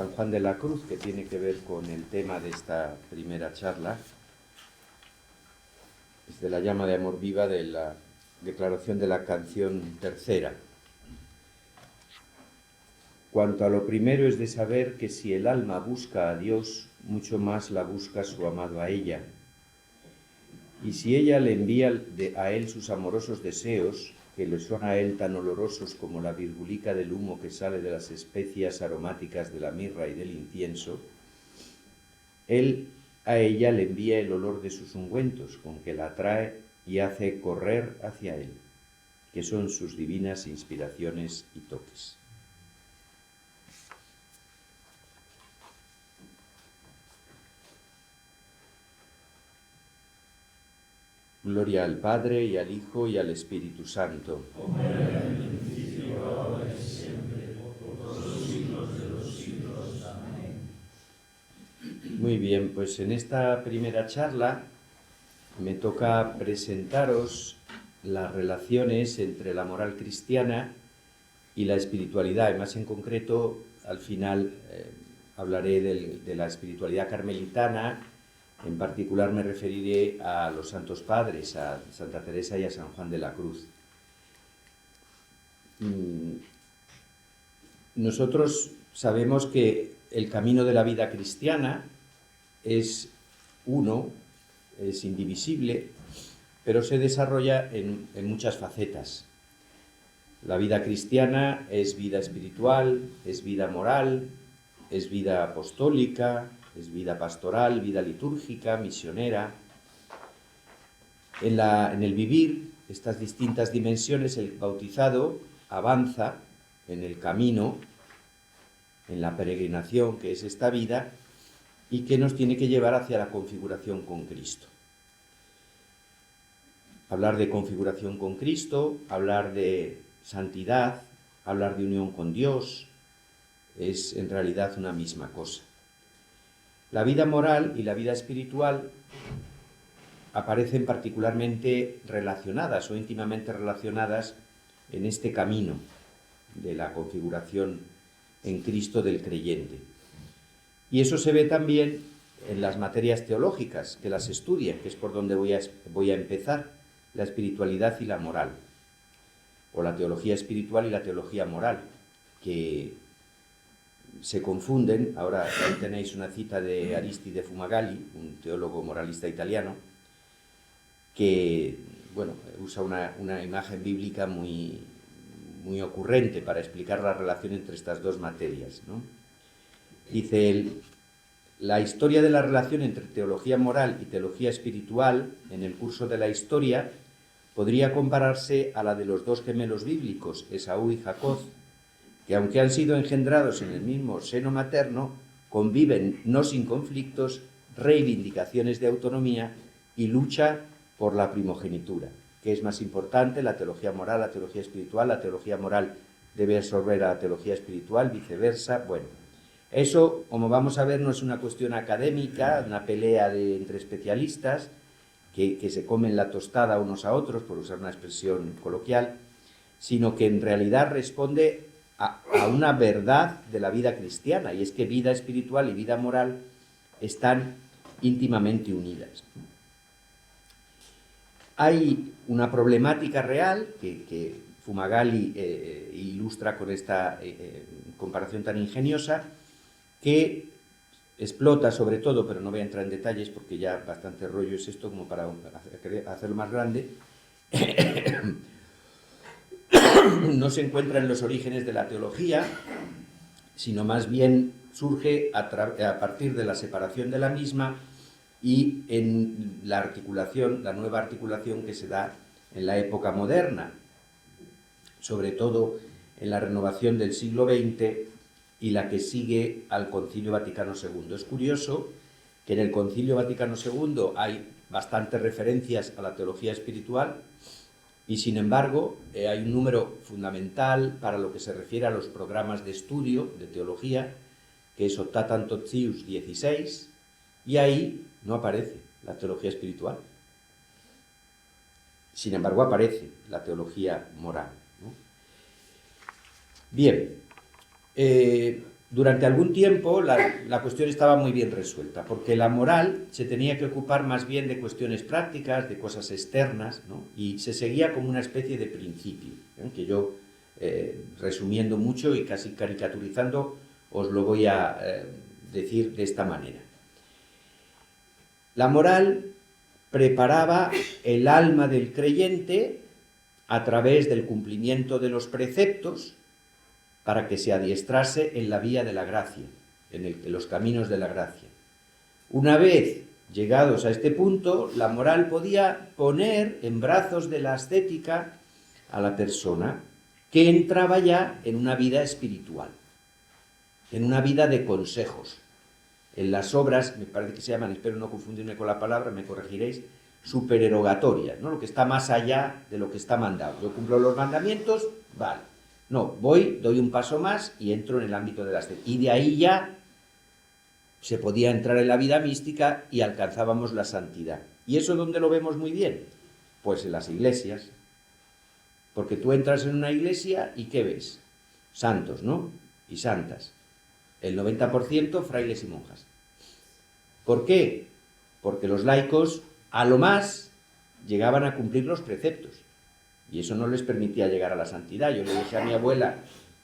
San Juan de la Cruz, que tiene que ver con el tema de esta primera charla, es de la llama de amor viva de la declaración de la canción tercera. Cuanto a lo primero es de saber que si el alma busca a Dios, mucho más la busca su amado a ella. Y si ella le envía a él sus amorosos deseos, que le son a él tan olorosos como la virgulica del humo que sale de las especias aromáticas de la mirra y del incienso, él a ella le envía el olor de sus ungüentos, con que la atrae y hace correr hacia él, que son sus divinas inspiraciones y toques. Gloria al Padre, y al Hijo, y al Espíritu Santo. Como era en el principio, ahora y siempre, por los siglos de los siglos. Amén. Muy bien, pues en esta primera charla me toca presentaros las relaciones entre la moral cristiana y la espiritualidad, y más en concreto, al final hablaré de la espiritualidad carmelitana. En particular me referiré a los santos padres, a Santa Teresa y a San Juan de la Cruz. Nosotros sabemos que el camino de la vida cristiana es uno, es indivisible, pero se desarrolla en muchas facetas. La vida cristiana es vida espiritual, es vida moral, es vida apostólica, es vida pastoral, vida litúrgica, misionera. En el vivir estas distintas dimensiones, el bautizado avanza en el camino, en la peregrinación que es esta vida, y que nos tiene que llevar hacia la configuración con Cristo. Hablar de configuración con Cristo, hablar de santidad, hablar de unión con Dios, es en realidad una misma cosa. La vida moral y la vida espiritual aparecen particularmente relacionadas o íntimamente relacionadas en este camino de la configuración en Cristo del creyente. Y eso se ve también en las materias teológicas, que las estudian, que es por donde voy a empezar, la espiritualidad y la moral, o la teología espiritual y la teología moral, que se confunden. Ahora ahí tenéis una cita de Aristide Fumagalli, un teólogo moralista italiano, que usa una imagen bíblica muy ocurrente para explicar la relación entre estas dos materias, ¿no? Dice él: la historia de la relación entre teología moral y teología espiritual en el curso de la historia podría compararse a la de los dos gemelos bíblicos, Esaú y Jacob, que aunque han sido engendrados en el mismo seno materno, conviven no sin conflictos, reivindicaciones de autonomía y lucha por la primogenitura. ¿Qué es más importante, la teología moral, la teología espiritual? La teología moral debe absorber a la teología espiritual, viceversa. Bueno, eso, como vamos a ver, no es una cuestión académica, una pelea entre especialistas que se comen la tostada unos a otros, por usar una expresión coloquial, sino que en realidad responde a una verdad de la vida cristiana, y es que vida espiritual y vida moral están íntimamente unidas. Hay una problemática real que Fumagalli ilustra con esta comparación tan ingeniosa, que explota sobre todo, pero no voy a entrar en detalles porque ya bastante rollo es esto como para hacerlo más grande. No se encuentra en los orígenes de la teología, sino más bien surge a partir de la separación de la misma y en la articulación, la nueva articulación que se da en la época moderna, sobre todo en la renovación del siglo XX y la que sigue al Concilio Vaticano II. Es curioso que en el Concilio Vaticano II hay bastantes referencias a la teología espiritual, y sin embargo hay un número fundamental para lo que se refiere a los programas de estudio de teología, que es Optatam Totius 16, y ahí no aparece la teología espiritual. Sin embargo aparece la teología moral, ¿no? Bien, durante algún tiempo la cuestión estaba muy bien resuelta, porque la moral se tenía que ocupar más bien de cuestiones prácticas, de cosas externas, ¿no? Y se seguía como una especie de principio, que yo, resumiendo mucho y casi caricaturizando, os lo voy a decir de esta manera. La moral preparaba el alma del creyente a través del cumplimiento de los preceptos para que se adiestrase en la vía de la gracia, en los caminos de la gracia. Una vez llegados a este punto, la moral podía poner en brazos de la ascética a la persona que entraba ya en una vida espiritual, en una vida de consejos. En las obras, me parece que se llaman, espero no confundirme con la palabra, me corregiréis, supererogatorias, ¿no? Lo que está más allá de lo que está mandado. Yo cumplo los mandamientos, vale. No, doy un paso más y entro en el ámbito de la ascética. Y de ahí ya se podía entrar en la vida mística y alcanzábamos la santidad. ¿Y eso dónde lo vemos muy bien? Pues en las iglesias. Porque tú entras en una iglesia y ¿qué ves? Santos, ¿no? Y santas. El 90% frailes y monjas. ¿Por qué? Porque los laicos, a lo más, llegaban a cumplir los preceptos. Y eso no les permitía llegar a la santidad. Yo le dejé a mi abuela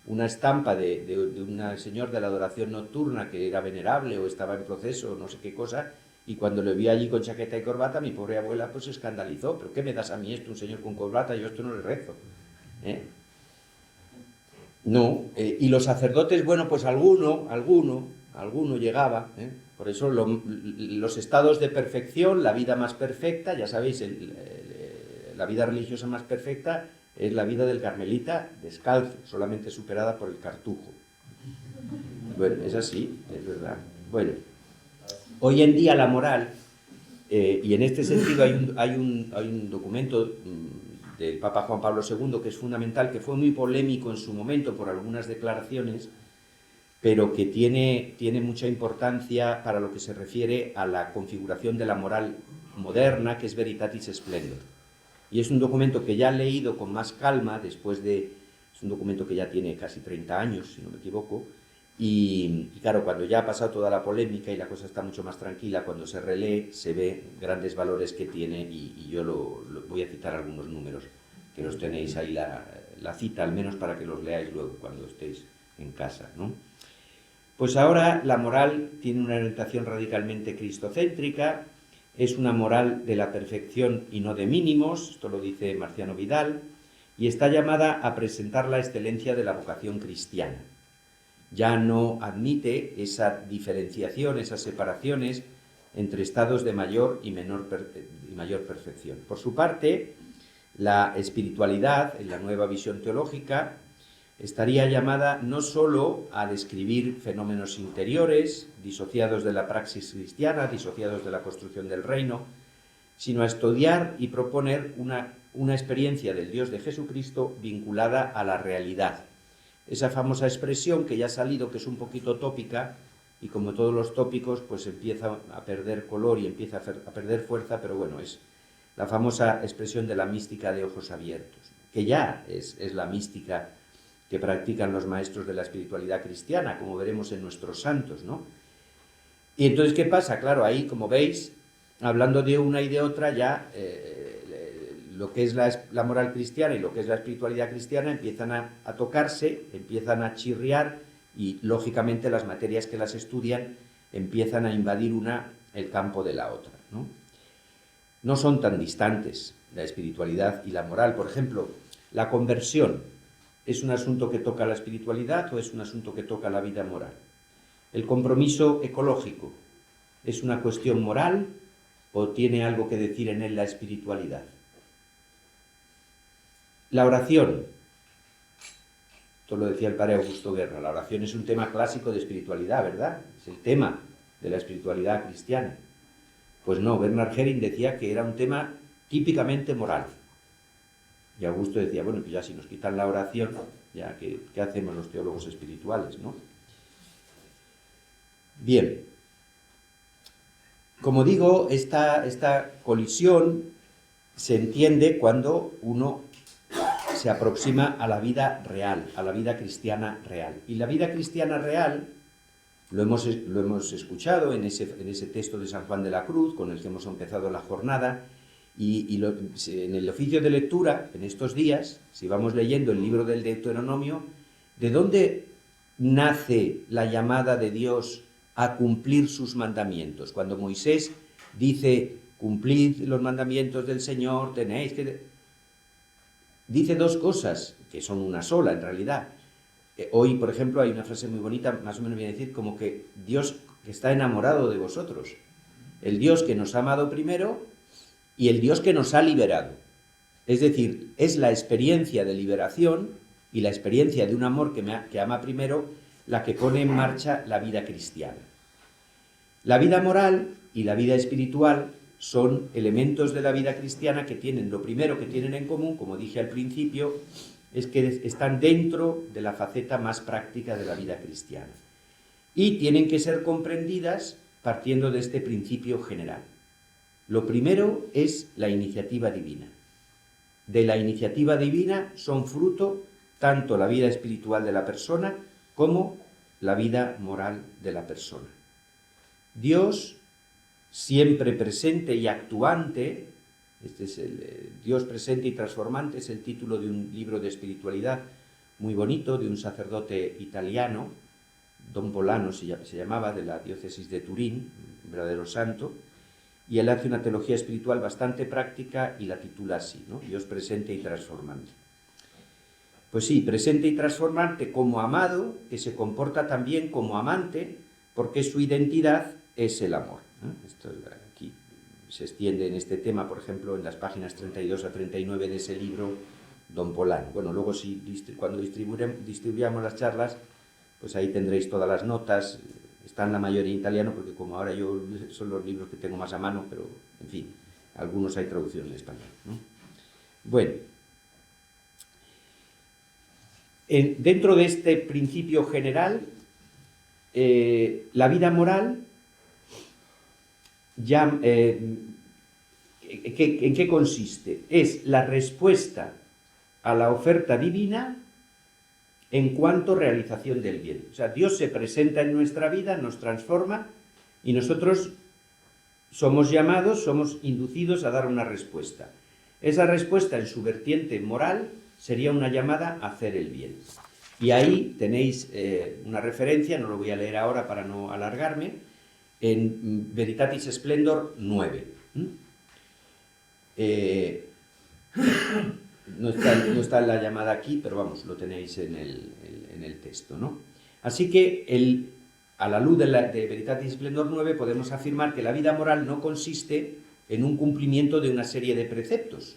una estampa de un señor de la adoración nocturna que era venerable o estaba en proceso, no sé qué cosa, y cuando le vi allí con chaqueta y corbata, mi pobre abuela pues se escandalizó. ¿Pero qué me das a mí esto, un señor con corbata? Yo esto no le rezo. No, y los sacerdotes, bueno, pues alguno llegaba, Por eso los estados de perfección, la vida más perfecta, ya sabéis, la vida religiosa más perfecta es la vida del carmelita descalzo, solamente superada por el cartujo. Bueno, es así, es verdad. Bueno, hoy en día la moral, y en este sentido hay un documento del Papa Juan Pablo II que es fundamental, que fue muy polémico en su momento por algunas declaraciones, pero que tiene mucha importancia para lo que se refiere a la configuración de la moral moderna, que es Veritatis Splendor. Y es un documento que ya he leído con más calma, es un documento que ya tiene casi 30 años, si no me equivoco, y claro, cuando ya ha pasado toda la polémica y la cosa está mucho más tranquila, cuando se relee se ve grandes valores que tiene, y yo voy a citar algunos números, que los tenéis ahí la cita, al menos para que los leáis luego cuando estéis en casa, ¿no? Pues ahora la moral tiene una orientación radicalmente cristocéntrica, es una moral de la perfección y no de mínimos, esto lo dice Marciano Vidal, y está llamada a presentar la excelencia de la vocación cristiana. Ya no admite esa diferenciación, esas separaciones entre estados de mayor y mayor perfección. Por su parte, la espiritualidad, en la nueva visión teológica, estaría llamada no sólo a describir fenómenos interiores, disociados de la praxis cristiana, disociados de la construcción del reino, sino a estudiar y proponer una experiencia del Dios de Jesucristo vinculada a la realidad. Esa famosa expresión que ya ha salido, que es un poquito tópica, y como todos los tópicos, pues empieza a perder color y empieza a perder fuerza, pero bueno, es la famosa expresión de la mística de ojos abiertos, que ya es la mística que practican los maestros de la espiritualidad cristiana, como veremos en nuestros santos, ¿no? Y entonces, ¿qué pasa? Claro, ahí, como veis, hablando de una y de otra, ya lo que es la moral cristiana y lo que es la espiritualidad cristiana empiezan a tocarse, empiezan a chirriar, y, lógicamente, las materias que las estudian empiezan a invadir el campo de la otra, ¿no? No son tan distantes la espiritualidad y la moral. Por ejemplo, la conversión, ¿es un asunto que toca la espiritualidad o es un asunto que toca la vida moral? ¿El compromiso ecológico es una cuestión moral o tiene algo que decir en él la espiritualidad? La oración, esto lo decía el padre Augusto Guerra, la oración es un tema clásico de espiritualidad, ¿verdad? Es el tema de la espiritualidad cristiana. Pues no, Bernard Herring decía que era un tema típicamente moral. Y Augusto decía, bueno, pues ya si nos quitan la oración, ya ¿qué hacemos los teólogos espirituales, no? Bien, como digo, esta colisión se entiende cuando uno se aproxima a la vida real, a la vida cristiana real. Y la vida cristiana real Lo hemos escuchado en ese texto de San Juan de la Cruz, con el que hemos empezado la jornada, en el oficio de lectura, en estos días, si vamos leyendo el libro del Deuteronomio, ¿de dónde nace la llamada de Dios a cumplir sus mandamientos? Cuando Moisés dice, cumplid los mandamientos del Señor, tenéis que... Dice dos cosas, que son una sola en realidad. Hoy, por ejemplo, hay una frase muy bonita, más o menos viene a decir como que Dios que está enamorado de vosotros. El Dios que nos ha amado primero y el Dios que nos ha liberado. Es decir, es la experiencia de liberación y la experiencia de un amor que ama primero la que pone en marcha la vida cristiana. La vida moral y la vida espiritual son elementos de la vida cristiana que tienen, lo primero que tienen en común, como dije al principio, es que están dentro de la faceta más práctica de la vida cristiana. Y tienen que ser comprendidas partiendo de este principio general. Lo primero es la iniciativa divina. De la iniciativa divina son fruto tanto la vida espiritual de la persona como la vida moral de la persona. Dios, siempre presente y actuante, este es el Dios presente y transformante, es el título de un libro de espiritualidad muy bonito de un sacerdote italiano, Don Polano se llamaba, de la diócesis de Turín, un verdadero santo, y él hace una teología espiritual bastante práctica y la titula así, ¿no? Dios presente y transformante. Pues sí, presente y transformante como amado, que se comporta también como amante, porque su identidad es el amor, ¿no? Esto aquí se extiende en este tema, por ejemplo, en las páginas 32 a 39 de ese libro, Don Polano. Bueno, luego cuando distribuyamos las charlas, pues ahí tendréis todas las notas. Están la mayoría en italiano, porque como ahora yo son los libros que tengo más a mano, pero, en fin, algunos hay traducción en español, ¿no? Bueno, dentro de este principio general, la vida moral ya, ¿en qué consiste? Es la respuesta a la oferta divina en cuanto a realización del bien. O sea, Dios se presenta en nuestra vida, nos transforma y nosotros somos llamados, somos inducidos a dar una respuesta. Esa respuesta en su vertiente moral sería una llamada a hacer el bien. Y ahí tenéis una referencia, no lo voy a leer ahora para no alargarme, en Veritatis Splendor 9. No está la llamada aquí, pero vamos, lo tenéis en el texto, ¿no? Así que a la luz de Veritatis Splendor 9 podemos afirmar que la vida moral no consiste en un cumplimiento de una serie de preceptos,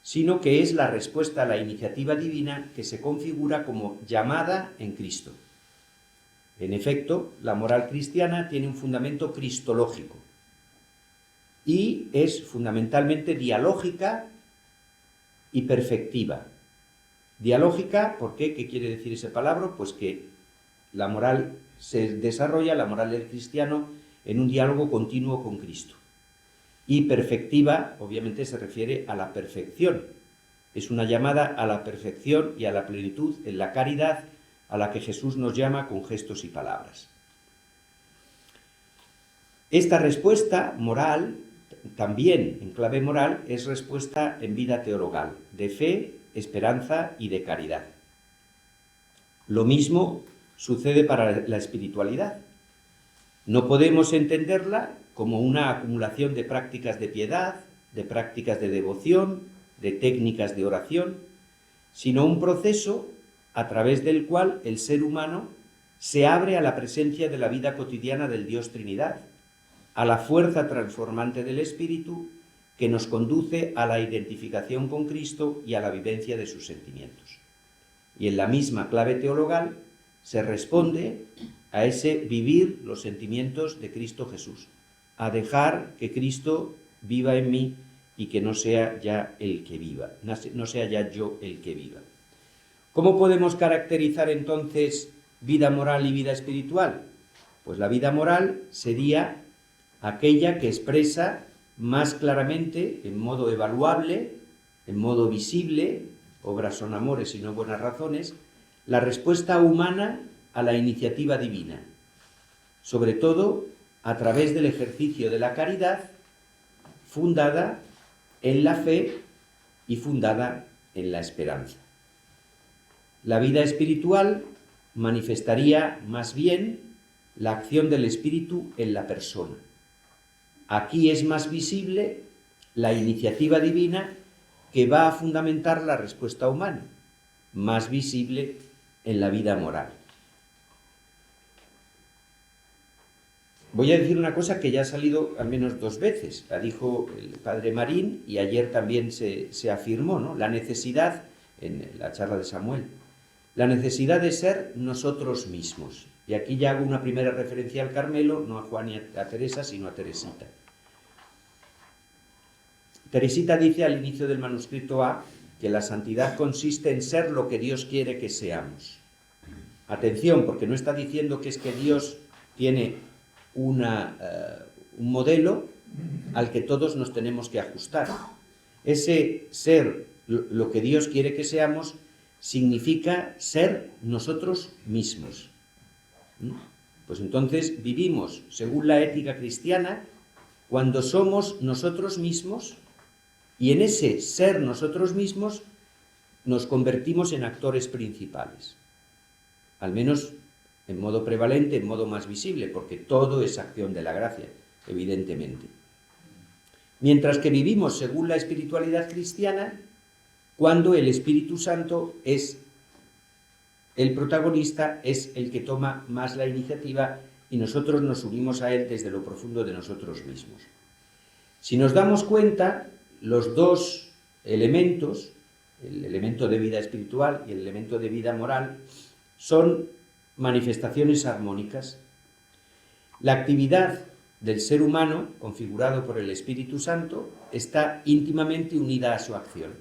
sino que es la respuesta a la iniciativa divina que se configura como llamada en Cristo. En efecto, la moral cristiana tiene un fundamento cristológico y es fundamentalmente dialógica y perfectiva. Dialógica, ¿por qué? ¿Qué quiere decir ese palabra? Pues que la moral se desarrolla, la moral del cristiano, en un diálogo continuo con Cristo. Y perfectiva, obviamente, se refiere a la perfección. Es una llamada a la perfección y a la plenitud en la caridad a la que Jesús nos llama con gestos y palabras. Esta respuesta moral, también en clave moral, es respuesta en vida teologal, de fe, esperanza y de caridad. Lo mismo sucede para la espiritualidad. No podemos entenderla como una acumulación de prácticas de piedad, de prácticas de devoción, de técnicas de oración, sino un proceso a través del cual el ser humano se abre a la presencia de la vida cotidiana del Dios Trinidad, a la fuerza transformante del Espíritu que nos conduce a la identificación con Cristo y a la vivencia de sus sentimientos. Y en la misma clave teologal se responde a ese vivir los sentimientos de Cristo Jesús, a dejar que Cristo viva en mí y que no sea ya el que viva, no sea ya yo el que viva. ¿Cómo podemos caracterizar entonces vida moral y vida espiritual? Pues la vida moral sería aquella que expresa más claramente, en modo evaluable, en modo visible, obras son amores y no buenas razones, la respuesta humana a la iniciativa divina, sobre todo a través del ejercicio de la caridad fundada en la fe y fundada en la esperanza. La vida espiritual manifestaría más bien la acción del Espíritu en la persona. Aquí es más visible la iniciativa divina que va a fundamentar la respuesta humana, más visible en la vida moral. Voy a decir una cosa que ya ha salido al menos 2 veces, la dijo el padre Marín y ayer también se afirmó, ¿no? La necesidad, en la charla de Samuel, la necesidad de ser nosotros mismos. Y aquí ya hago una primera referencia al Carmelo, no a Juan y a Teresa, sino a Teresita. Teresita dice al inicio del manuscrito A que la santidad consiste en ser lo que Dios quiere que seamos. Atención, porque no está diciendo que es que Dios tiene un modelo al que todos nos tenemos que ajustar. Ese ser lo que Dios quiere que seamos significa ser nosotros mismos. Pues entonces vivimos según la ética cristiana cuando somos nosotros mismos, y en ese ser nosotros mismos nos convertimos en actores principales. Al menos en modo prevalente, en modo más visible, porque todo es acción de la gracia, evidentemente. Mientras que vivimos según la espiritualidad cristiana, cuando el Espíritu Santo es el protagonista, es el que toma más la iniciativa y nosotros nos unimos a él desde lo profundo de nosotros mismos. Si nos damos cuenta, los 2 elementos, el elemento de vida espiritual y el elemento de vida moral, son manifestaciones armónicas. La actividad del ser humano, configurado por el Espíritu Santo, está íntimamente unida a su acción.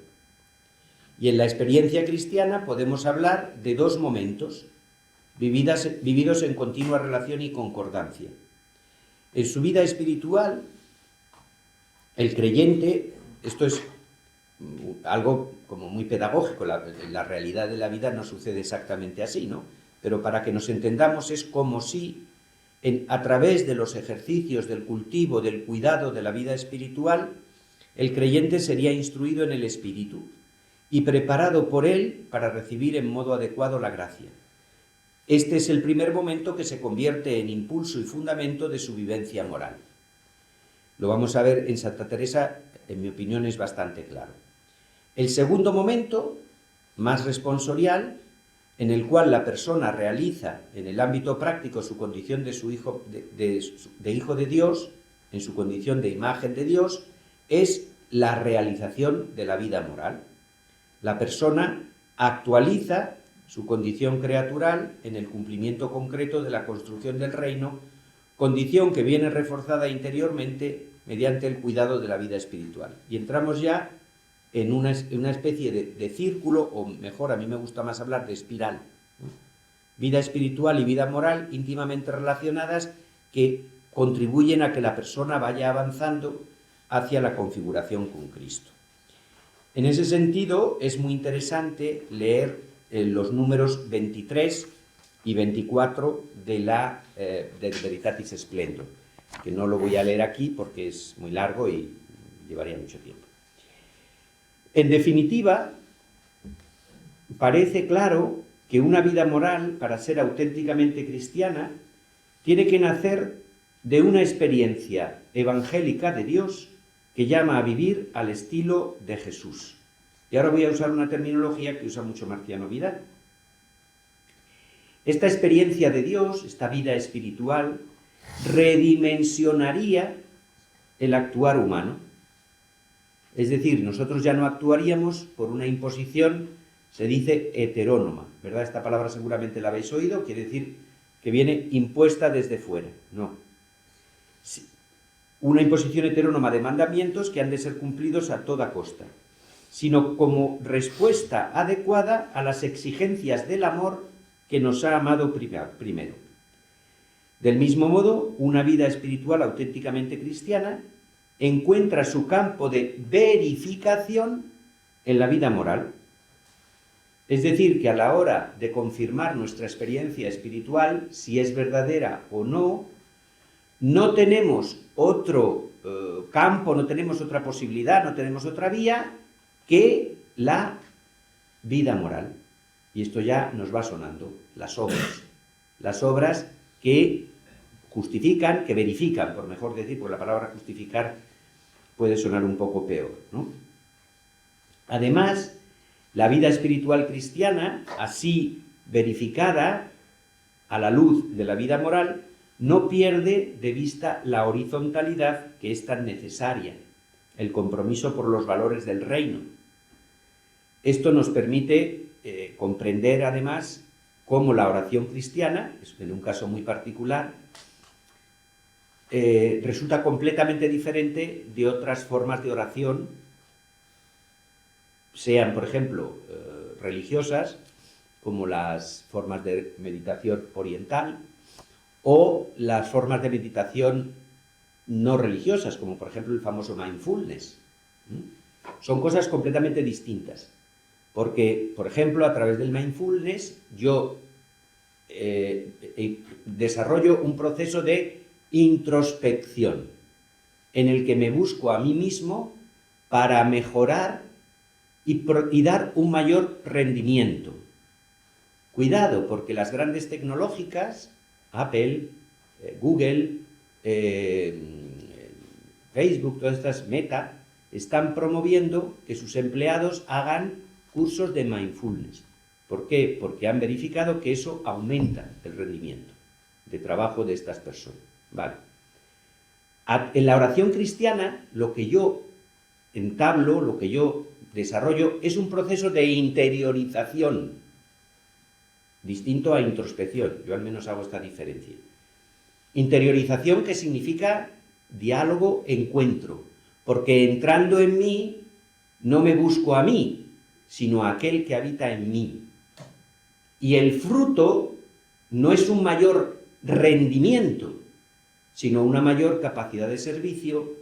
Y en la experiencia cristiana podemos hablar de 2 momentos, vividos en continua relación y concordancia. En su vida espiritual, el creyente, esto es algo como muy pedagógico, la realidad de la vida no sucede exactamente así, ¿no? Pero para que nos entendamos es como si a través de los ejercicios del cultivo, del cuidado de la vida espiritual, el creyente sería instruido en el Espíritu y preparado por él para recibir en modo adecuado la gracia. Este es el primer momento que se convierte en impulso y fundamento de su vivencia moral. Lo vamos a ver en Santa Teresa, en mi opinión es bastante claro. El segundo momento, más responsorial, en el cual la persona realiza en el ámbito práctico su condición de hijo de Dios, en su condición de imagen de Dios, es la realización de la vida moral. La persona actualiza su condición creatural en el cumplimiento concreto de la construcción del reino, condición que viene reforzada interiormente mediante el cuidado de la vida espiritual. Y entramos ya en una especie de círculo, o mejor, a mí me gusta más hablar de espiral, ¿no? Vida espiritual y vida moral íntimamente relacionadas que contribuyen a que la persona vaya avanzando hacia la configuración con Cristo. En ese sentido, es muy interesante leer los números 23 y 24 de Veritatis Splendor, que no lo voy a leer aquí porque es muy largo y llevaría mucho tiempo. En definitiva, parece claro que una vida moral, para ser auténticamente cristiana, tiene que nacer de una experiencia evangélica de Dios que llama a vivir al estilo de Jesús. Y ahora voy a usar una terminología que usa mucho Marciano Vidal. Esta experiencia de Dios, esta vida espiritual, redimensionaría el actuar humano. Es decir, nosotros ya no actuaríamos por una imposición, se dice heterónoma, ¿verdad? Esta palabra seguramente la habéis oído, quiere decir que viene impuesta desde fuera. No. Una imposición heterónoma de mandamientos que han de ser cumplidos a toda costa, sino como respuesta adecuada a las exigencias del amor que nos ha amado primero. Del mismo modo, una vida espiritual auténticamente cristiana encuentra su campo de verificación en la vida moral. Es decir, que a la hora de confirmar nuestra experiencia espiritual, si es verdadera o no, no tenemos otro campo, no tenemos otra posibilidad, no tenemos otra vía que la vida moral. Y esto ya nos va sonando, las obras que justifican, que verifican, por mejor decir, porque la palabra justificar puede sonar un poco peor, ¿no? Además, la vida espiritual cristiana, así verificada a la luz de la vida moral, no pierde de vista la horizontalidad que es tan necesaria, el compromiso por los valores del reino. Esto nos permite comprender además cómo la oración cristiana, en un caso muy particular, resulta completamente diferente de otras formas de oración, sean, por ejemplo, religiosas, como las formas de meditación oriental, o las formas de meditación no religiosas, como por ejemplo el famoso mindfulness. Son cosas completamente distintas, porque, por ejemplo, a través del mindfulness yo desarrollo un proceso de introspección, en el que me busco a mí mismo para mejorar y dar un mayor rendimiento. Cuidado, porque las grandes tecnológicas, Apple, Google, Facebook, todas estas, Meta, están promoviendo que sus empleados hagan cursos de mindfulness. ¿Por qué? Porque han verificado que eso aumenta el rendimiento de trabajo de estas personas. Vale. En la oración cristiana, lo que yo entablo, lo que yo desarrollo, es un proceso de interiorización, distinto a introspección. Yo al menos hago esta diferencia. Interiorización, que significa diálogo, encuentro, porque entrando en mí no me busco a mí, sino a aquel que habita en mí. Y el fruto no es un mayor rendimiento, sino una mayor capacidad de servicio,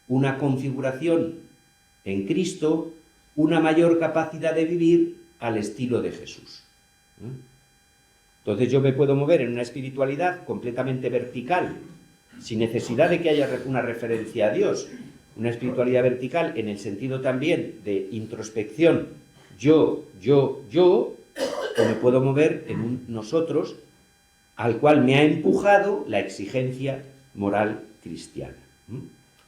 una configuración en Cristo, una mayor capacidad de vivir al estilo de Jesús. Entonces yo me puedo mover en una espiritualidad completamente vertical, sin necesidad de que haya una referencia a Dios, una espiritualidad vertical en el sentido también de introspección, yo, o me puedo mover en un nosotros al cual me ha empujado la exigencia moral cristiana.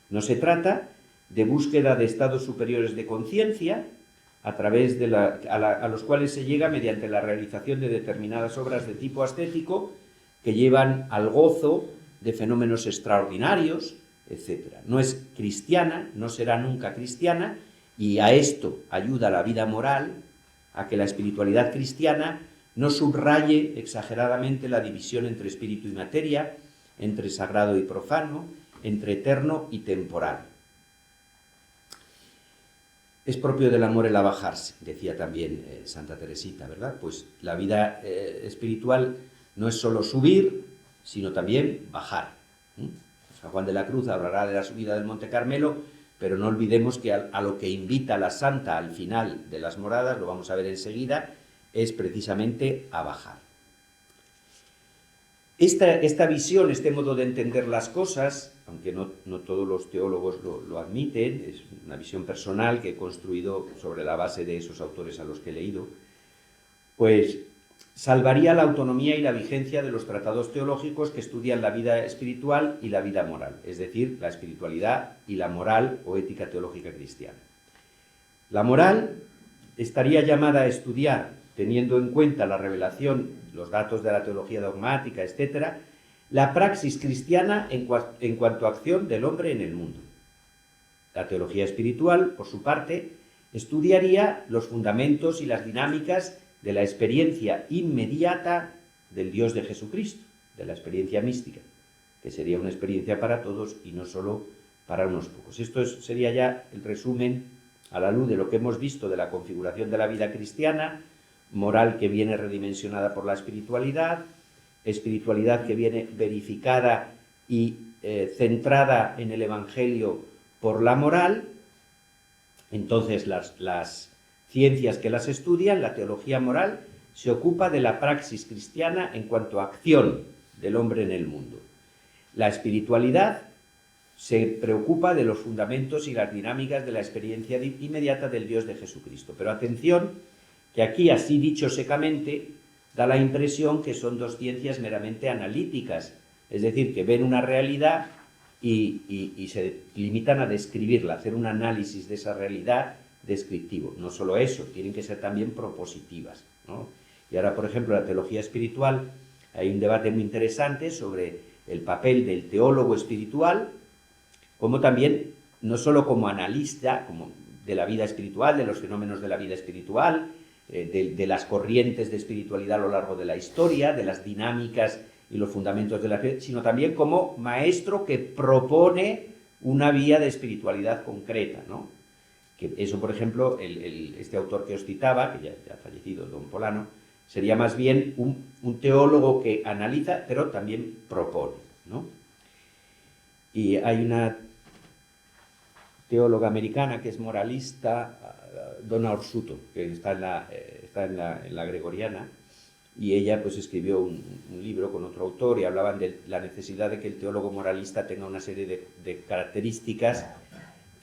No se trata de búsqueda de estados superiores de conciencia, a través de a los cuales se llega mediante la realización de determinadas obras de tipo ascético que llevan al gozo de fenómenos extraordinarios, etc. No es cristiana, no será nunca cristiana, y a esto ayuda la vida moral, a que la espiritualidad cristiana no subraye exageradamente la división entre espíritu y materia, entre sagrado y profano, entre eterno y temporal. Es propio del amor el abajarse, decía también Santa Teresita, ¿verdad? Pues la vida espiritual no es solo subir, sino también bajar. San Juan de la Cruz hablará de la subida del Monte Carmelo, pero no olvidemos que a lo que invita la Santa al final de las moradas, lo vamos a ver enseguida, es precisamente a bajar. Esta visión, este modo de entender las cosas, aunque no todos los teólogos lo admiten, es una visión personal que he construido sobre la base de esos autores a los que he leído, pues salvaría la autonomía y la vigencia de los tratados teológicos que estudian la vida espiritual y la vida moral, es decir, la espiritualidad y la moral o ética teológica cristiana. La moral estaría llamada a estudiar, teniendo en cuenta la revelación, los datos de la teología dogmática, etc., la praxis cristiana en cuanto a acción del hombre en el mundo. La teología espiritual, por su parte, estudiaría los fundamentos y las dinámicas de la experiencia inmediata del Dios de Jesucristo, de la experiencia mística, que sería una experiencia para todos y no solo para unos pocos. Esto sería ya el resumen a la luz de lo que hemos visto de la configuración de la vida cristiana, moral que viene redimensionada por la espiritualidad que viene verificada y centrada en el Evangelio por la moral. Entonces las ciencias que las estudian, la teología moral, se ocupa de la praxis cristiana en cuanto a acción del hombre en el mundo. La espiritualidad se preocupa de los fundamentos y las dinámicas de la experiencia inmediata del Dios de Jesucristo. Pero atención, que aquí, así dicho secamente, da la impresión que son dos ciencias meramente analíticas, es decir, que ven una realidad y se limitan a describirla, a hacer un análisis de esa realidad descriptivo. No solo eso, tienen que ser también propositivas, ¿no? Y ahora, por ejemplo, la teología espiritual, hay un debate muy interesante sobre el papel del teólogo espiritual, como también, no solo como analista como de la vida espiritual, de los fenómenos de la vida espiritual, de las corrientes de espiritualidad a lo largo de la historia, de las dinámicas y los fundamentos de la fe, sino también como maestro que propone una vía de espiritualidad concreta, ¿no? Que eso, por ejemplo, este autor que os citaba, que ya ha fallecido, don Polano, sería más bien un teólogo que analiza, pero también propone, ¿no? Y hay una teóloga americana que es moralista, Donna Orsuto, que está en la Gregoriana, y ella pues escribió un libro con otro autor y hablaban de la necesidad de que el teólogo moralista tenga una serie de características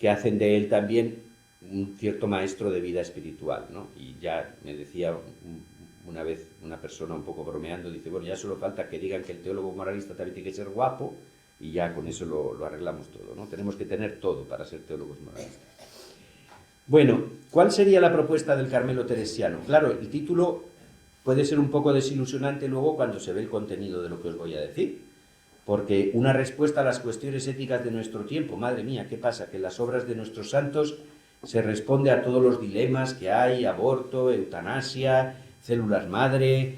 que hacen de él también un cierto maestro de vida espiritual, ¿no? Y ya me decía una vez una persona un poco bromeando, dice, bueno, ya solo falta que digan que el teólogo moralista también tiene que ser guapo y ya con eso lo arreglamos todo, ¿no? Tenemos que tener todo para ser teólogos moralistas. Bueno, ¿cuál sería la propuesta del Carmelo teresiano? Claro, el título puede ser un poco desilusionante luego cuando se ve el contenido de lo que os voy a decir, porque una respuesta a las cuestiones éticas de nuestro tiempo, madre mía, ¿qué pasa? Que en las obras de nuestros santos se responde a todos los dilemas que hay, aborto, eutanasia, células madre,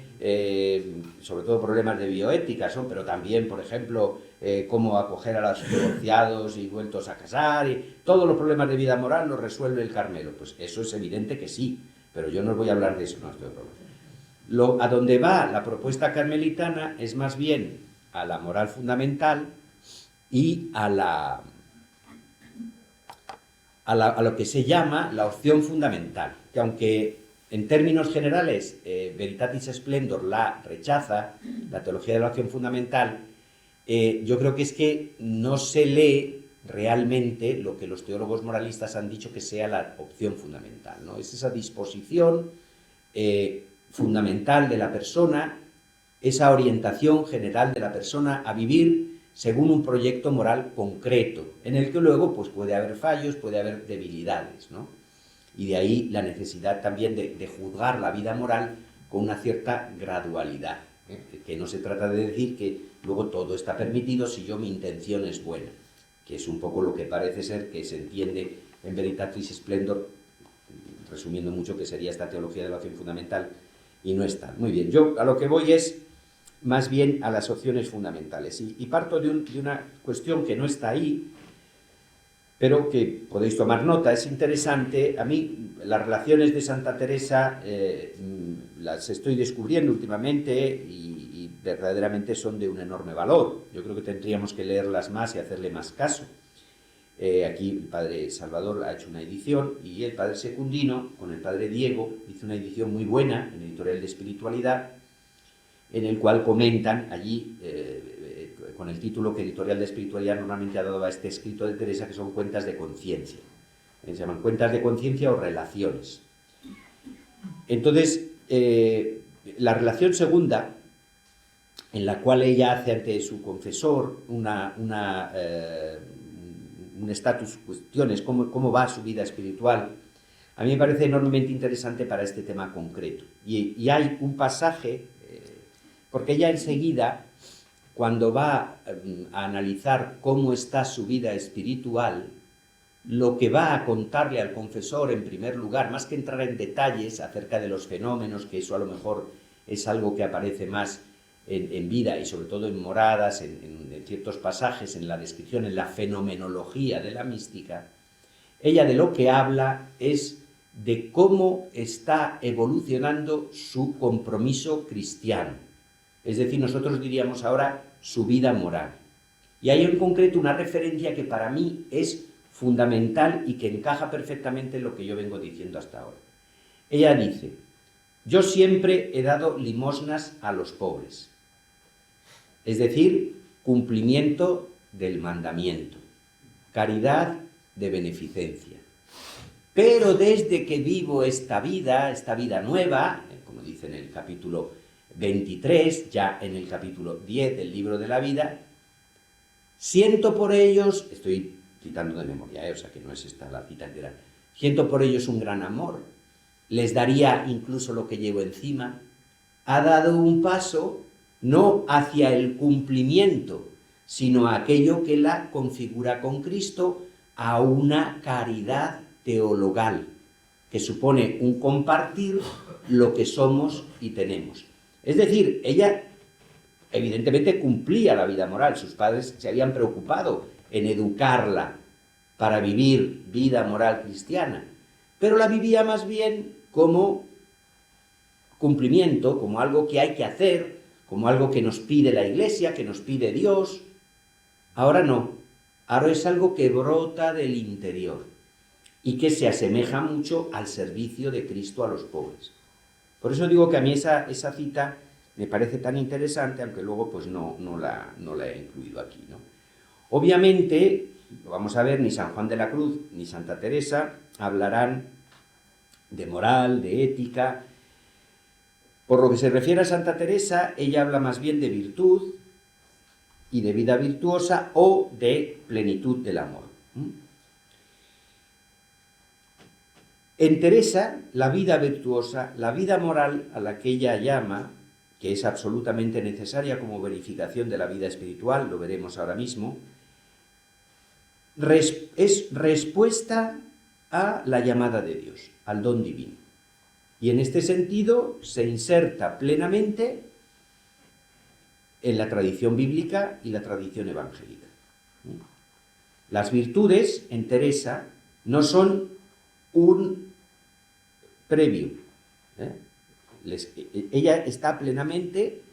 sobre todo problemas de bioética son, pero también, por ejemplo, cómo acoger a los divorciados y vueltos a casar, y todos los problemas de vida moral los resuelve el Carmelo. Pues eso es evidente que sí, pero yo no os voy a hablar de eso, no estoy hablando. A donde va la propuesta carmelitana es más bien a la moral fundamental y a lo que se llama la opción fundamental, que aunque en términos generales Veritatis Splendor la rechaza, la teología de la opción fundamental, yo creo que es que no se lee realmente lo que los teólogos moralistas han dicho que sea la opción fundamental, ¿no? Es esa disposición fundamental de la persona, esa orientación general de la persona a vivir según un proyecto moral concreto, en el que luego pues, puede haber fallos, puede haber debilidades, ¿no? Y de ahí la necesidad también de juzgar la vida moral con una cierta gradualidad, ¿eh? Que no se trata de decir que luego todo está permitido si mi intención es buena, que es un poco lo que parece ser que se entiende en Veritatis Splendor, resumiendo mucho, que sería esta teología de la opción fundamental, y no está. Muy bien, yo a lo que voy es más bien a las opciones fundamentales, y parto de una cuestión que no está ahí, pero que podéis tomar nota, es interesante. A mí las relaciones de Santa Teresa las estoy descubriendo últimamente y verdaderamente son de un enorme valor. Yo creo que tendríamos que leerlas más y hacerle más caso. Aquí el padre Salvador ha hecho una edición y el padre Secundino, con el padre Diego, hizo una edición muy buena en Editorial de Espiritualidad, en el cual comentan allí, con el título que Editorial de Espiritualidad normalmente ha dado a este escrito de Teresa, que son cuentas de conciencia. Se llaman cuentas de conciencia o relaciones. Entonces, la relación segunda, en la cual ella hace ante su confesor un status, cuestiones, cómo va su vida espiritual, a mí me parece enormemente interesante para este tema concreto. Y hay un pasaje, porque ella enseguida, cuando va a analizar cómo está su vida espiritual, lo que va a contarle al confesor en primer lugar, más que entrar en detalles acerca de los fenómenos, que eso a lo mejor es algo que aparece más en vida y sobre todo en moradas, en ciertos pasajes, en la descripción, en la fenomenología de la mística, ella de lo que habla es de cómo está evolucionando su compromiso cristiano. Es decir, nosotros diríamos ahora su vida moral. Y hay en concreto una referencia que para mí es fundamental y que encaja perfectamente en lo que yo vengo diciendo hasta ahora. Ella dice: yo siempre he dado limosnas a los pobres. Es decir, cumplimiento del mandamiento, caridad de beneficencia. Pero desde que vivo esta vida nueva, como dice en el capítulo 23, ya en el capítulo 10 del libro de la vida, siento por ellos, estoy citando de memoria, o sea que no es esta la cita entera, siento por ellos un gran amor, les daría incluso lo que llevo encima, ha dado un paso no hacia el cumplimiento, sino a aquello que la configura con Cristo, a una caridad teologal, que supone un compartir lo que somos y tenemos. Es decir, ella evidentemente cumplía la vida moral, sus padres se habían preocupado en educarla para vivir vida moral cristiana, pero la vivía más bien como cumplimiento, como algo que hay que hacer, como algo que nos pide la Iglesia, que nos pide Dios. Ahora no, ahora es algo que brota del interior y que se asemeja mucho al servicio de Cristo a los pobres. Por eso digo que a mí esa cita me parece tan interesante, aunque luego pues no la he incluido aquí, ¿no? Obviamente, lo vamos a ver, ni San Juan de la Cruz ni Santa Teresa hablarán de moral, de ética. Por lo que se refiere a Santa Teresa, ella habla más bien de virtud y de vida virtuosa o de plenitud del amor. En Teresa, la vida virtuosa, la vida moral a la que ella llama, que es absolutamente necesaria como verificación de la vida espiritual, lo veremos ahora mismo, es respuesta a la llamada de Dios, al don divino. Y en este sentido se inserta plenamente en la tradición bíblica y la tradición evangélica. Las virtudes en Teresa no son un previo. Ella está plenamente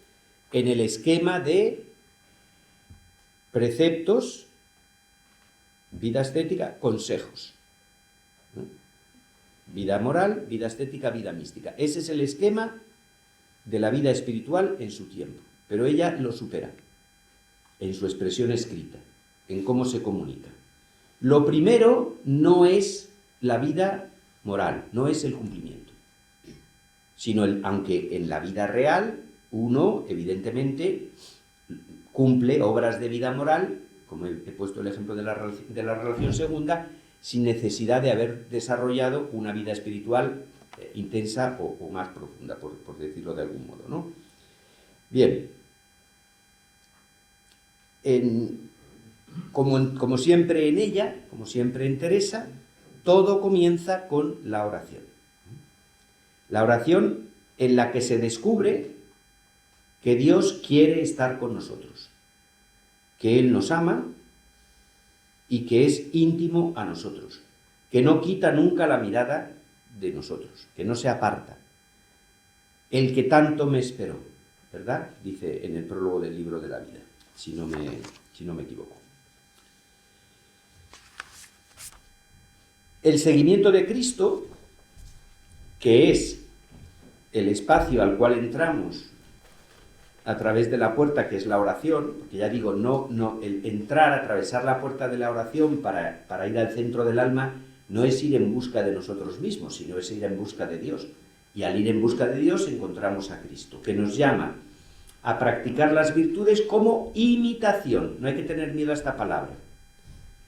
en el esquema de preceptos, vida estética, consejos. Vida moral, vida estética, vida mística. Ese es el esquema de la vida espiritual en su tiempo. Pero ella lo supera en su expresión escrita, en cómo se comunica. Lo primero no es la vida moral, no es el cumplimiento, sino aunque en la vida real uno evidentemente cumple obras de vida moral, como he puesto el ejemplo de la relación segunda, sin necesidad de haber desarrollado una vida espiritual intensa o más profunda, por decirlo de algún modo, ¿no? Bien, como siempre en ella, como siempre en Teresa, todo comienza con la oración. La oración en la que se descubre que Dios quiere estar con nosotros, que Él nos ama y que es íntimo a nosotros, que no quita nunca la mirada de nosotros, que no se aparta. El que tanto me esperó, ¿verdad? Dice en el prólogo del libro de la vida, si no me equivoco. El seguimiento de Cristo, que es el espacio al cual entramos a través de la puerta, que es la oración, porque ya digo, el entrar, atravesar la puerta de la oración para ir al centro del alma, no es ir en busca de nosotros mismos, sino es ir en busca de Dios. Y al ir en busca de Dios encontramos a Cristo, que nos llama a practicar las virtudes como imitación. No hay que tener miedo a esta palabra.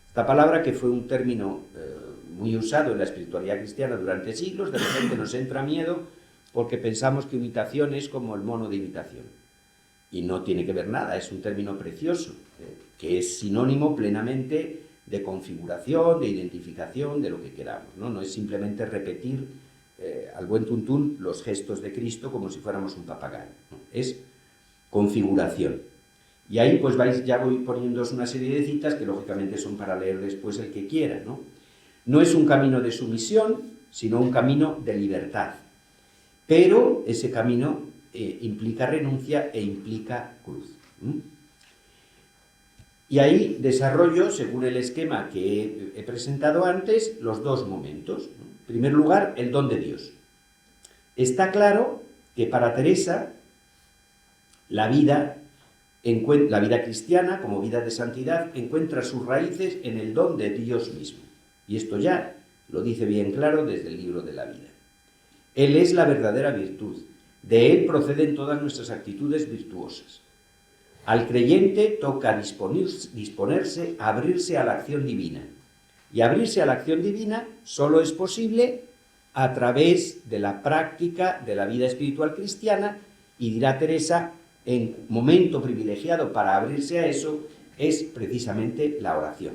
Esta palabra, que fue un término muy usado en la espiritualidad cristiana durante siglos, de repente nos entra miedo porque pensamos que imitación es como el mono de imitación. Y no tiene que ver nada, es un término precioso, que es sinónimo plenamente de configuración, de identificación, de lo que queramos, ¿no? No es simplemente repetir al buen tuntún los gestos de Cristo como si fuéramos un papagayo, ¿no? Es configuración. Y ahí pues ya voy poniéndoos una serie de citas que lógicamente son para leer después el que quiera, ¿no? No es un camino de sumisión, sino un camino de libertad. Pero ese camino implica renuncia e implica cruz. Y ahí desarrollo, según el esquema que he presentado antes, los dos momentos. En primer lugar, el don de Dios. Está claro que para Teresa la vida La vida cristiana, como vida de santidad, encuentra sus raíces en el don de Dios mismo. Y esto ya lo dice bien claro desde el libro de la vida. Él es la verdadera virtud. De Él proceden todas nuestras actitudes virtuosas. Al creyente toca disponerse a abrirse a la acción divina. Y abrirse a la acción divina solo es posible a través de la práctica de la vida espiritual cristiana, y dirá Teresa, en momento privilegiado para abrirse a eso es precisamente la oración.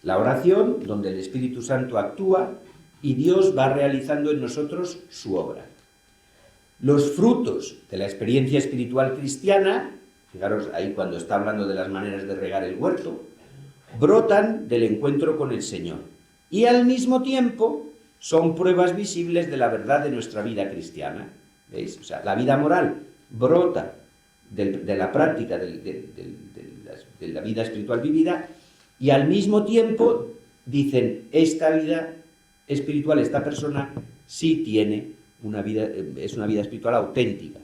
La oración, donde el Espíritu Santo actúa y Dios va realizando en nosotros su obra. Los frutos de la experiencia espiritual cristiana, fijaros ahí cuando está hablando de las maneras de regar el huerto, brotan del encuentro con el Señor y al mismo tiempo son pruebas visibles de la verdad de nuestra vida cristiana. ¿Veis? O sea, la vida moral brota de la práctica de la vida espiritual vivida, y al mismo tiempo dicen, esta vida espiritual, esta persona sí tiene una vida, es una vida espiritual auténtica,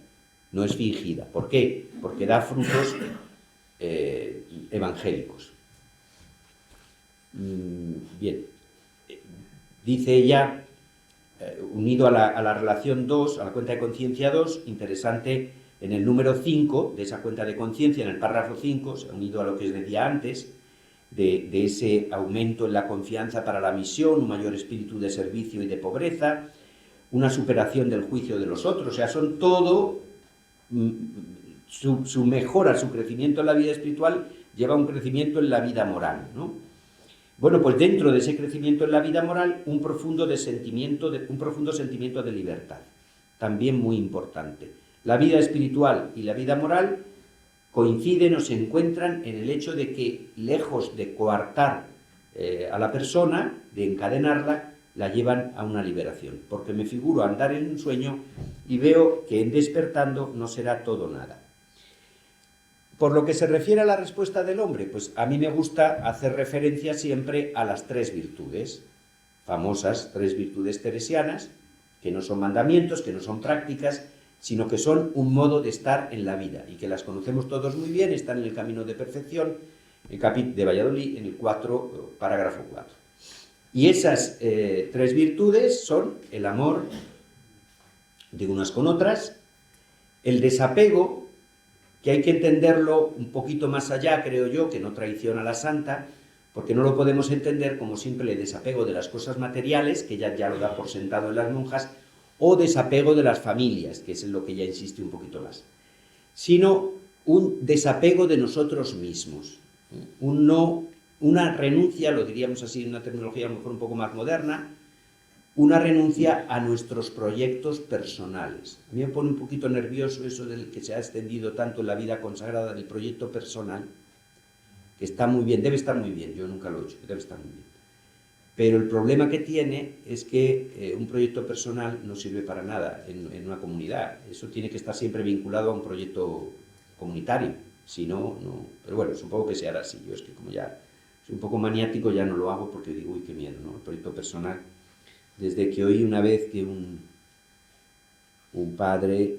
no es fingida. ¿Por qué? Porque da frutos evangélicos. Bien, dice ella, unido a la relación 2, a la cuenta de conciencia 2, interesante, en el número 5 de esa cuenta de conciencia, en el párrafo 5, unido a lo que os decía antes, de ese aumento en la confianza para la misión, un mayor espíritu de servicio y de pobreza, una superación del juicio de los otros, o sea, son todo, su mejora, su crecimiento en la vida espiritual lleva a un crecimiento en la vida moral, ¿no? Bueno, pues dentro de ese crecimiento en la vida moral, un profundo sentimiento de libertad, también muy importante. La vida espiritual y la vida moral coinciden o se encuentran en el hecho de que, lejos de coartar a la persona, de encadenarla, la llevan a una liberación. Porque me figuro andar en un sueño y veo que en despertando no será todo nada. Por lo que se refiere a la respuesta del hombre, pues a mí me gusta hacer referencia siempre a las 3 virtudes, famosas 3 virtudes teresianas, que no son mandamientos, que no son prácticas, sino que son un modo de estar en la vida, y que las conocemos todos muy bien, están en el Camino de Perfección, el capítulo de Valladolid, en el 4, parágrafo 4. Y esas 3 virtudes son el amor de unas con otras, el desapego, que hay que entenderlo un poquito más allá, creo yo, que no traiciona a la santa, porque no lo podemos entender como simple desapego de las cosas materiales, que ya lo da por sentado en las monjas, o desapego de las familias, que es en lo que ya insiste un poquito más, sino un desapego de nosotros mismos, una renuncia, lo diríamos así en una terminología a lo mejor un poco más moderna, una renuncia a nuestros proyectos personales. A mí me pone un poquito nervioso eso del que se ha extendido tanto en la vida consagrada del proyecto personal, que está muy bien, debe estar muy bien, yo nunca lo he hecho, debe estar muy bien. Pero el problema que tiene es que un proyecto personal no sirve para nada en una comunidad. Eso tiene que estar siempre vinculado a un proyecto comunitario. Si no, no. Pero bueno, supongo que se hará así. Yo es que como ya soy un poco maniático ya no lo hago porque digo, uy, qué miedo, ¿no? El proyecto personal. Desde que oí una vez que un padre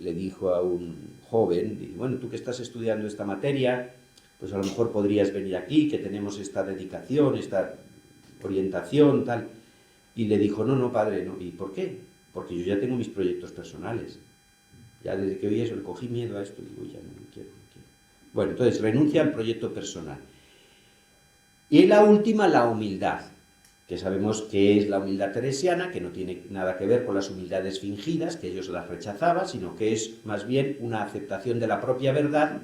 le dijo a un joven, bueno, tú que estás estudiando esta materia, pues a lo mejor podrías venir aquí, que tenemos esta dedicación, esta orientación, tal. Y le dijo, no, padre, no. ¿Y por qué? Porque yo ya tengo mis proyectos personales. Ya desde que oí eso, le cogí miedo a esto, y digo, ya no quiero. Bueno, entonces renuncia al proyecto personal. Y la última, la humildad, que sabemos que es la humildad teresiana, que no tiene nada que ver con las humildades fingidas, que ellos las rechazaban, sino que es más bien una aceptación de la propia verdad.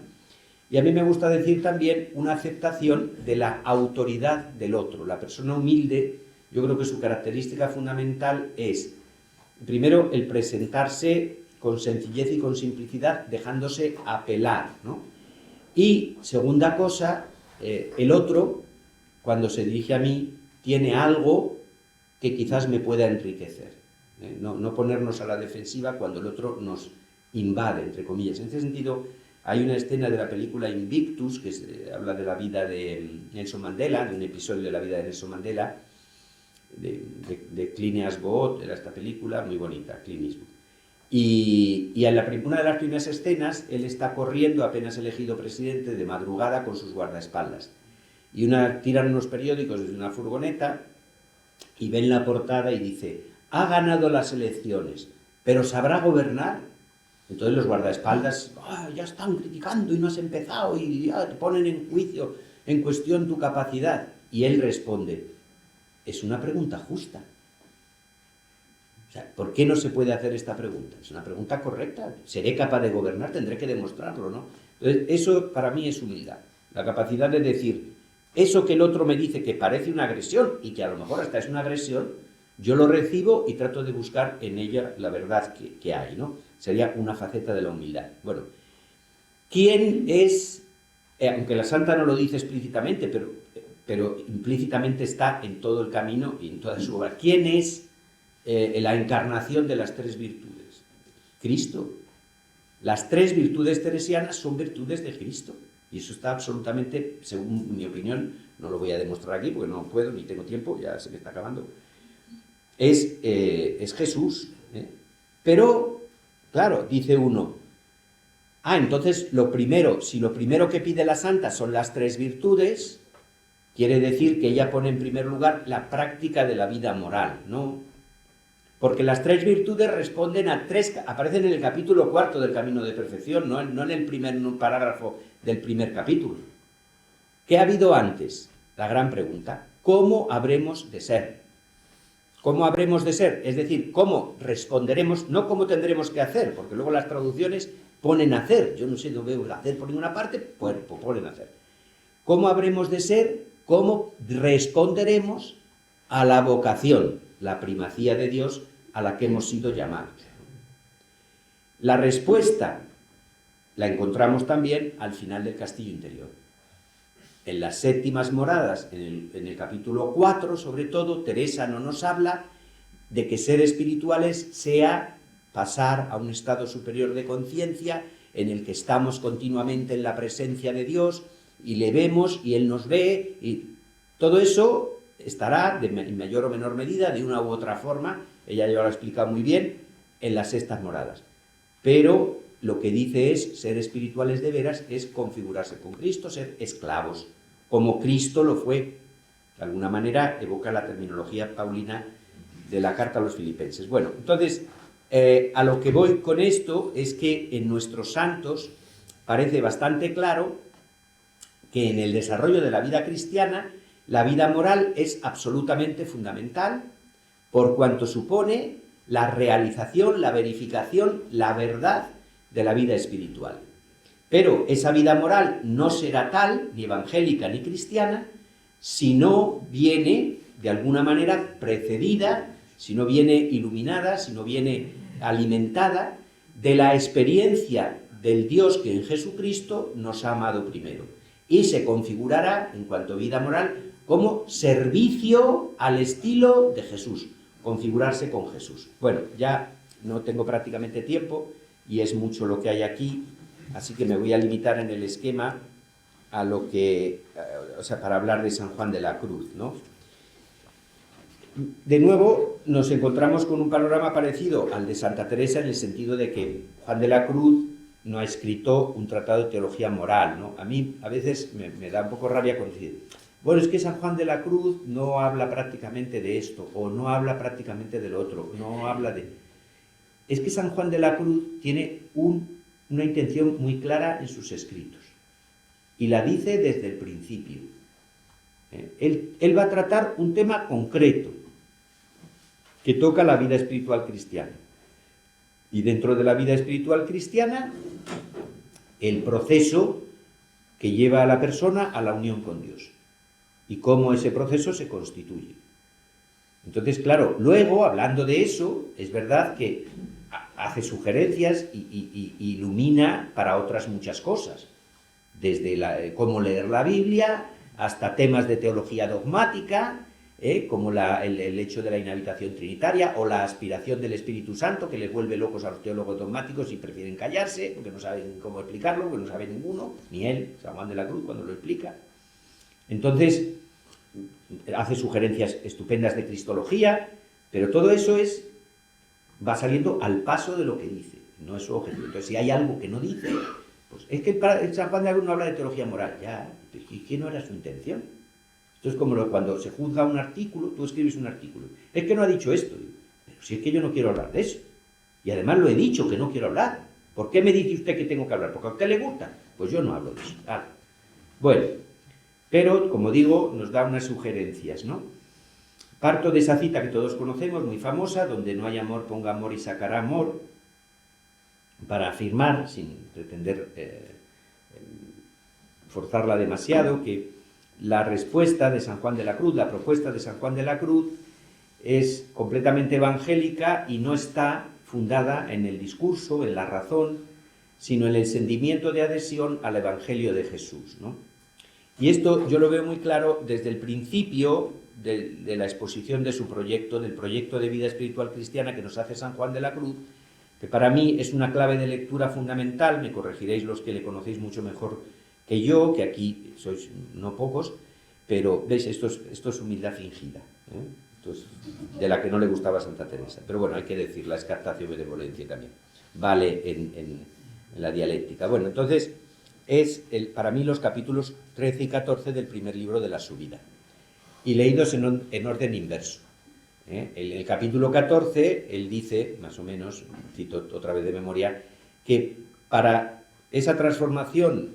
Y a mí me gusta decir también una aceptación de la autoridad del otro. La persona humilde, yo creo que su característica fundamental es, primero, el presentarse con sencillez y con simplicidad, dejándose apelar, ¿no? Y, segunda cosa, el otro, cuando se dirige a mí, tiene algo que quizás me pueda enriquecer. No ponernos a la defensiva cuando el otro nos invade, entre comillas. En ese sentido, hay una escena de la película Invictus, que habla de la vida de Nelson Mandela, de un episodio de la vida de Nelson Mandela, de Clint Eastwood, era esta película, muy bonita, Clint Eastwood. Y en una de las primeras escenas, él está corriendo, apenas elegido presidente, de madrugada con sus guardaespaldas. Y tiran unos periódicos desde una furgoneta y ven la portada y dice: ha ganado las elecciones, pero ¿sabrá gobernar? Entonces los guardaespaldas, ya están criticando y no has empezado, y ya te ponen en juicio, en cuestión tu capacidad. Y él responde: es una pregunta justa. O sea, ¿por qué no se puede hacer esta pregunta? Es una pregunta correcta. ¿Seré capaz de gobernar? Tendré que demostrarlo, ¿no? Entonces, eso para mí es humildad. La capacidad de decir, eso que el otro me dice que parece una agresión, y que a lo mejor hasta es una agresión, yo lo recibo y trato de buscar en ella la verdad que hay, ¿no? Sería una faceta de la humildad. Bueno, ¿quién es, aunque la santa no lo dice explícitamente, pero implícitamente está en todo el camino y en toda su obra? ¿Quién es la encarnación de las tres virtudes? Cristo. Las tres virtudes teresianas son virtudes de Cristo. Y eso está absolutamente, según mi opinión, no lo voy a demostrar aquí porque no puedo, ni tengo tiempo, ya se me está acabando. Es Jesús. Pero, claro, dice uno, entonces si lo primero que pide la santa son las tres virtudes, quiere decir que ella pone en primer lugar la práctica de la vida moral, ¿no? Porque las tres virtudes responden a aparecen en el capítulo 4 del Camino de Perfección, no en el primer parágrafo del primer capítulo. ¿Qué ha habido antes? La gran pregunta: ¿cómo habremos de ser? ¿Cómo habremos de ser? Es decir, ¿cómo responderemos? No cómo tendremos que hacer, porque luego las traducciones ponen hacer. Yo no sé, no veo hacer por ninguna parte, pues ponen hacer. ¿Cómo habremos de ser? ¿Cómo responderemos a la vocación, la primacía de Dios a la que hemos sido llamados? La respuesta la encontramos también al final del castillo interior. En las séptimas moradas, en el capítulo 4, sobre todo, Teresa no nos habla de que ser espirituales sea pasar a un estado superior de conciencia en el que estamos continuamente en la presencia de Dios y le vemos y Él nos ve, y todo eso estará en mayor o menor medida, de una u otra forma, ella ya lo ha explicado muy bien, en las sextas moradas. Pero lo que dice es, ser espirituales de veras es configurarse con Cristo, ser esclavos, como Cristo lo fue. De alguna manera evoca la terminología paulina de la carta a los filipenses. Bueno, entonces, a lo que voy con esto es que en nuestros santos parece bastante claro que en el desarrollo de la vida cristiana la vida moral es absolutamente fundamental, por cuanto supone la realización, la verificación, la verdad de la vida espiritual. Pero esa vida moral no será tal, ni evangélica ni cristiana, si no viene de alguna manera precedida, si no viene iluminada, si no viene alimentada de la experiencia del Dios que en Jesucristo nos ha amado primero. Y se configurará, en cuanto a vida moral, como servicio al estilo de Jesús, configurarse con Jesús. Bueno, ya no tengo prácticamente tiempo y es mucho lo que hay aquí, así que me voy a limitar en el esquema a lo que, para hablar de San Juan de la Cruz, ¿no? De nuevo, nos encontramos con un panorama parecido al de Santa Teresa, en el sentido de que Juan de la Cruz no ha escrito un tratado de teología moral, ¿no? A mí a veces me da un poco rabia con decir, bueno, es que San Juan de la Cruz no habla prácticamente de esto, o no habla prácticamente del otro, no habla de... Es que San Juan de la Cruz tiene una intención muy clara en sus escritos, y la dice desde el principio. Él va a tratar un tema concreto, que toca la vida espiritual cristiana. Y dentro de la vida espiritual cristiana, el proceso que lleva a la persona a la unión con Dios. Y cómo ese proceso se constituye. Entonces, claro, luego, hablando de eso, es verdad que hace sugerencias y ilumina para otras muchas cosas. Desde cómo leer la Biblia, hasta temas de teología dogmática, como el hecho de la inhabitación trinitaria o la aspiración del Espíritu Santo, que les vuelve locos a los teólogos dogmáticos y prefieren callarse porque no saben cómo explicarlo, porque no sabe ninguno, ni él, San Juan de la Cruz, cuando lo explica. Entonces, hace sugerencias estupendas de cristología, pero todo eso es va saliendo al paso de lo que dice, no es su objetivo. Entonces, si hay algo que no dice, pues es que el San Juan de la Cruz no habla de teología moral, ya, ¿y qué no era su intención? Esto es como cuando se juzga un artículo, tú escribes un artículo, es que no ha dicho esto, pero si es que yo no quiero hablar de eso, y además lo he dicho que no quiero hablar, ¿por qué me dice usted que tengo que hablar? ¿Porque a usted le gusta? Pues yo no hablo de eso. Bueno, pero como digo, nos da unas sugerencias, ¿no? Parto de esa cita que todos conocemos, muy famosa, donde no hay amor, ponga amor y sacará amor, para afirmar, sin pretender forzarla demasiado, que la respuesta de San Juan de la Cruz, la propuesta de San Juan de la Cruz, es completamente evangélica y no está fundada en el discurso, en la razón, sino en el sentimiento de adhesión al Evangelio de Jesús, ¿no? Y esto yo lo veo muy claro desde el principio de la exposición de su proyecto, del proyecto de vida espiritual cristiana que nos hace San Juan de la Cruz, que para mí es una clave de lectura fundamental, me corregiréis los que le conocéis mucho mejor que yo, que aquí sois no pocos, pero veis, esto es humildad fingida, ¿eh? Esto es de la que no le gustaba a Santa Teresa, pero bueno, hay que decirla, es captatio benevolencia también, vale en la dialéctica. Bueno, entonces, para mí los capítulos 13 y 14 del primer libro de la subida, y leídos en orden inverso. El capítulo 14, él dice, más o menos, cito otra vez de memoria, que para esa transformación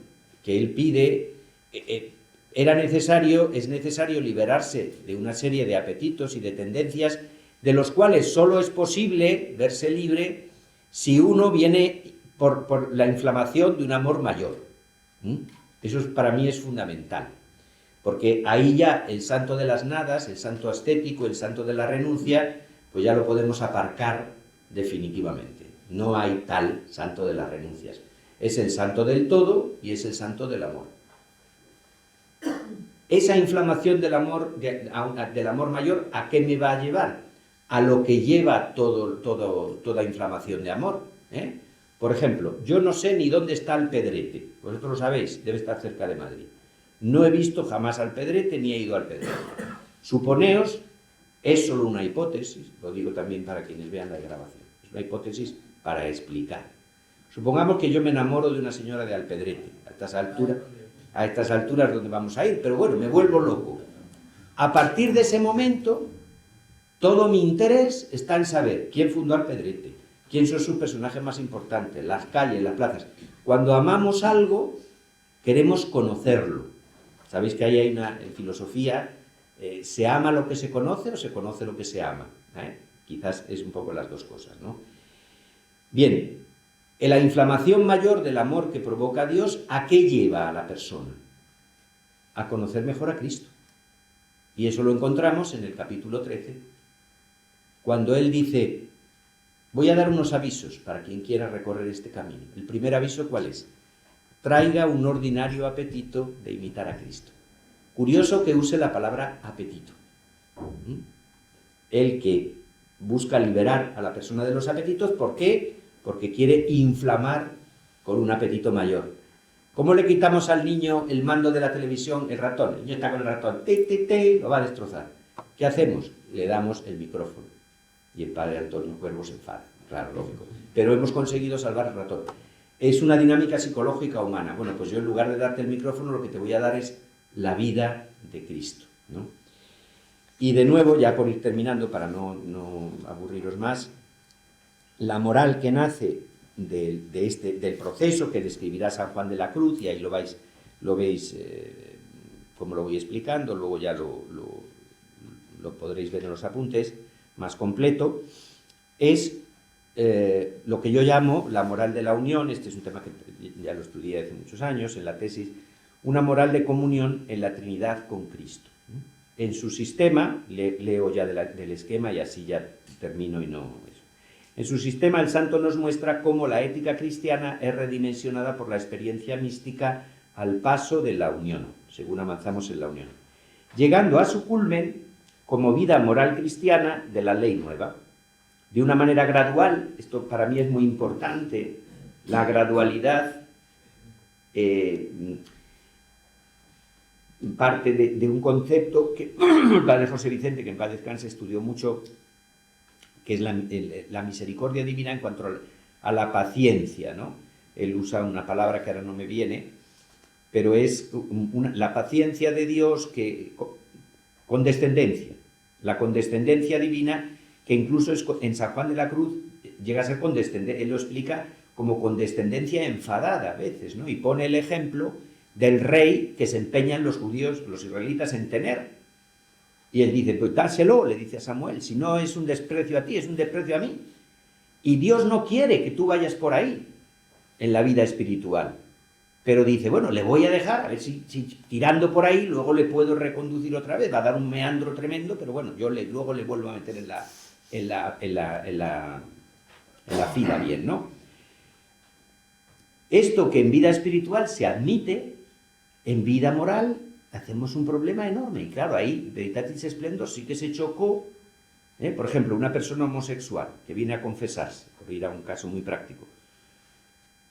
que él pide, es necesario liberarse de una serie de apetitos y de tendencias de los cuales solo es posible verse libre si uno viene por la inflamación de un amor mayor. Eso para mí es fundamental. Porque ahí ya el santo de las nadas, el santo ascético, el santo de la renuncia, pues ya lo podemos aparcar definitivamente. No hay tal santo de las renuncias. Es el santo del todo y es el santo del amor. Esa inflamación del amor mayor, ¿a qué me va a llevar? A lo que lleva toda inflamación de amor. Por ejemplo, yo no sé ni dónde está Alpedrete. Vosotros lo sabéis, debe estar cerca de Madrid. No he visto jamás Alpedrete ni he ido a Alpedrete. Suponeos, es solo una hipótesis, lo digo también para quienes vean la grabación, es una hipótesis para explicar. Supongamos que yo me enamoro de una señora de Alpedrete, a estas alturas donde vamos a ir, pero bueno, me vuelvo loco. A partir de ese momento, todo mi interés está en saber quién fundó Alpedrete, quién son sus personajes más importantes, las calles, las plazas. Cuando amamos algo, queremos conocerlo. Sabéis que ahí hay en filosofía, ¿se ama lo que se conoce o se conoce lo que se ama? Quizás es un poco las dos cosas, ¿no? Bien, la inflamación mayor del amor que provoca Dios, ¿a qué lleva a la persona? A conocer mejor a Cristo. Y eso lo encontramos en el capítulo 13, cuando él dice, voy a dar unos avisos para quien quiera recorrer este camino. El primer aviso, ¿cuál es? Traiga un ordinario apetito de imitar a Cristo. Curioso que use la palabra apetito. El que busca liberar a la persona de los apetitos, ¿por qué? Porque quiere inflamar con un apetito mayor. ¿Cómo le quitamos al niño el mando de la televisión, el ratón? El niño está con el ratón, lo va a destrozar. ¿Qué hacemos? Le damos el micrófono. Y el padre Antonio Cuervo se enfada, claro, lógico. Pero hemos conseguido salvar al ratón. Es una dinámica psicológica humana. Bueno, pues yo en lugar de darte el micrófono, lo que te voy a dar es la vida de Cristo, ¿no? Y de nuevo, ya por ir terminando, para no aburriros más, la moral que nace del proceso que describirá San Juan de la Cruz, y ahí lo veis como lo voy explicando, luego ya lo podréis ver en los apuntes, más completo, es lo que yo llamo la moral de la unión. Este es un tema que ya lo estudié hace muchos años en la tesis, una moral de comunión en la Trinidad con Cristo. En su sistema, leo ya del esquema y así ya termino y no eso. En su sistema, el santo nos muestra cómo la ética cristiana es redimensionada por la experiencia mística al paso de la unión, según avanzamos en la unión, llegando a su culmen como vida moral cristiana de la ley nueva. De una manera gradual, esto para mí es muy importante, la gradualidad parte de un concepto que el padre José Vicente, que en paz descanse, estudió mucho, que es la misericordia divina en cuanto a la paciencia, ¿no? Él usa una palabra que ahora no me viene, pero es la paciencia de Dios que condescendencia, la condescendencia divina, que incluso en San Juan de la Cruz llega a ser condescendencia. Él lo explica como condescendencia enfadada a veces, ¿no? Y pone el ejemplo del rey que se empeñan los judíos, los israelitas, en tener. Y él dice, pues dáselo, le dice a Samuel, si no es un desprecio a ti, es un desprecio a mí. Y Dios no quiere que tú vayas por ahí en la vida espiritual. Pero dice, bueno, le voy a dejar, a ver si tirando por ahí, luego le puedo reconducir otra vez, va a dar un meandro tremendo, pero bueno, yo luego le vuelvo a meter en la fila bien, ¿no? Esto que en vida espiritual se admite, en vida moral hacemos un problema enorme. Y claro, ahí Veritatis Splendor sí que se chocó. Por ejemplo, una persona homosexual que viene a confesarse, por ir a un caso muy práctico.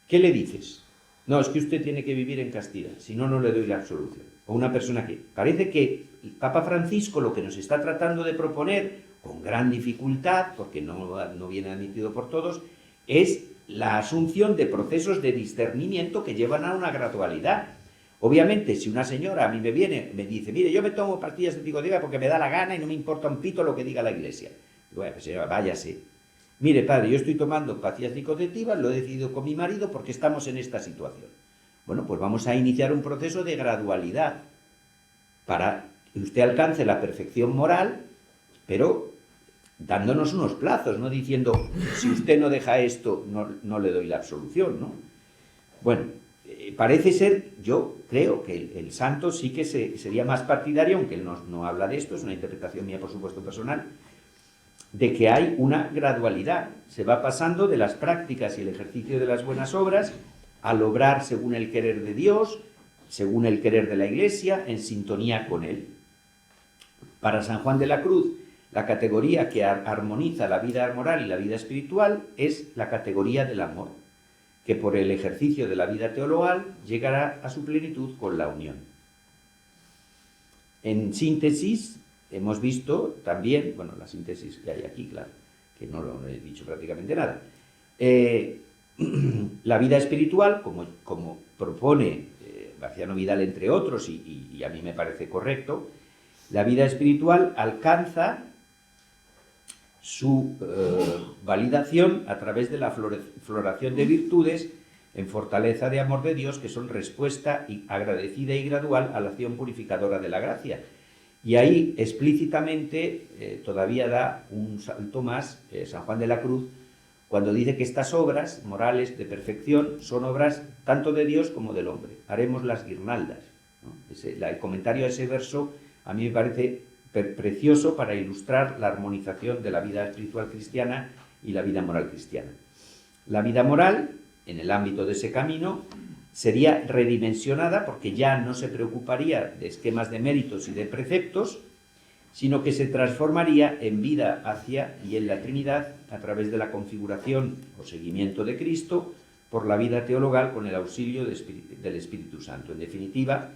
¿Qué le dices? No, es que usted tiene que vivir en castidad, si no, no le doy la absolución. O una persona que... Parece que el Papa Francisco lo que nos está tratando de proponer, con gran dificultad, porque no viene admitido por todos, es la asunción de procesos de discernimiento que llevan a una gradualidad. Obviamente, si una señora a mí me dice, mire, yo me tomo pastillas de psicoactivas porque me da la gana y no me importa un pito lo que diga la Iglesia. Digo, bueno, pues señora, váyase. Mire, padre, yo estoy tomando pastillas psicoactivas, lo he decidido con mi marido porque estamos en esta situación. Bueno, pues vamos a iniciar un proceso de gradualidad para que usted alcance la perfección moral, pero dándonos unos plazos, no diciendo, si usted no deja esto, no le doy la absolución, ¿no? Bueno, parece ser, yo creo que el santo sí que sería más partidario, aunque él no habla de esto, es una interpretación mía, por supuesto, personal, de que hay una gradualidad. Se va pasando de las prácticas y el ejercicio de las buenas obras al obrar según el querer de Dios, según el querer de la Iglesia, en sintonía con Él. Para San Juan de la Cruz, la categoría que armoniza la vida moral y la vida espiritual es la categoría del amor, que por el ejercicio de la vida teologal llegará a su plenitud con la unión. En síntesis, hemos visto también, bueno, la síntesis que hay aquí, claro, que no lo he dicho prácticamente nada, la vida espiritual, como propone Graciano Vidal, entre otros, y a mí me parece correcto, la vida espiritual alcanza su validación a través de la floración de virtudes en fortaleza de amor de Dios, que son respuesta agradecida y gradual a la acción purificadora de la gracia. Y ahí explícitamente todavía da un salto más San Juan de la Cruz, cuando dice que estas obras morales de perfección son obras tanto de Dios como del hombre. Haremos las guirnaldas, ¿no? El comentario a ese verso a mí me parece precioso para ilustrar la armonización de la vida espiritual cristiana y la vida moral cristiana. La vida moral, en el ámbito de ese camino, sería redimensionada porque ya no se preocuparía de esquemas de méritos y de preceptos, sino que se transformaría en vida hacia y en la Trinidad a través de la configuración o seguimiento de Cristo por la vida teologal con el auxilio del Espíritu Santo. En definitiva,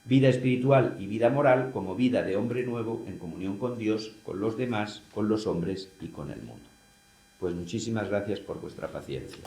vida espiritual y vida moral como vida de hombre nuevo en comunión con Dios, con los demás, con los hombres y con el mundo. Pues muchísimas gracias por vuestra paciencia.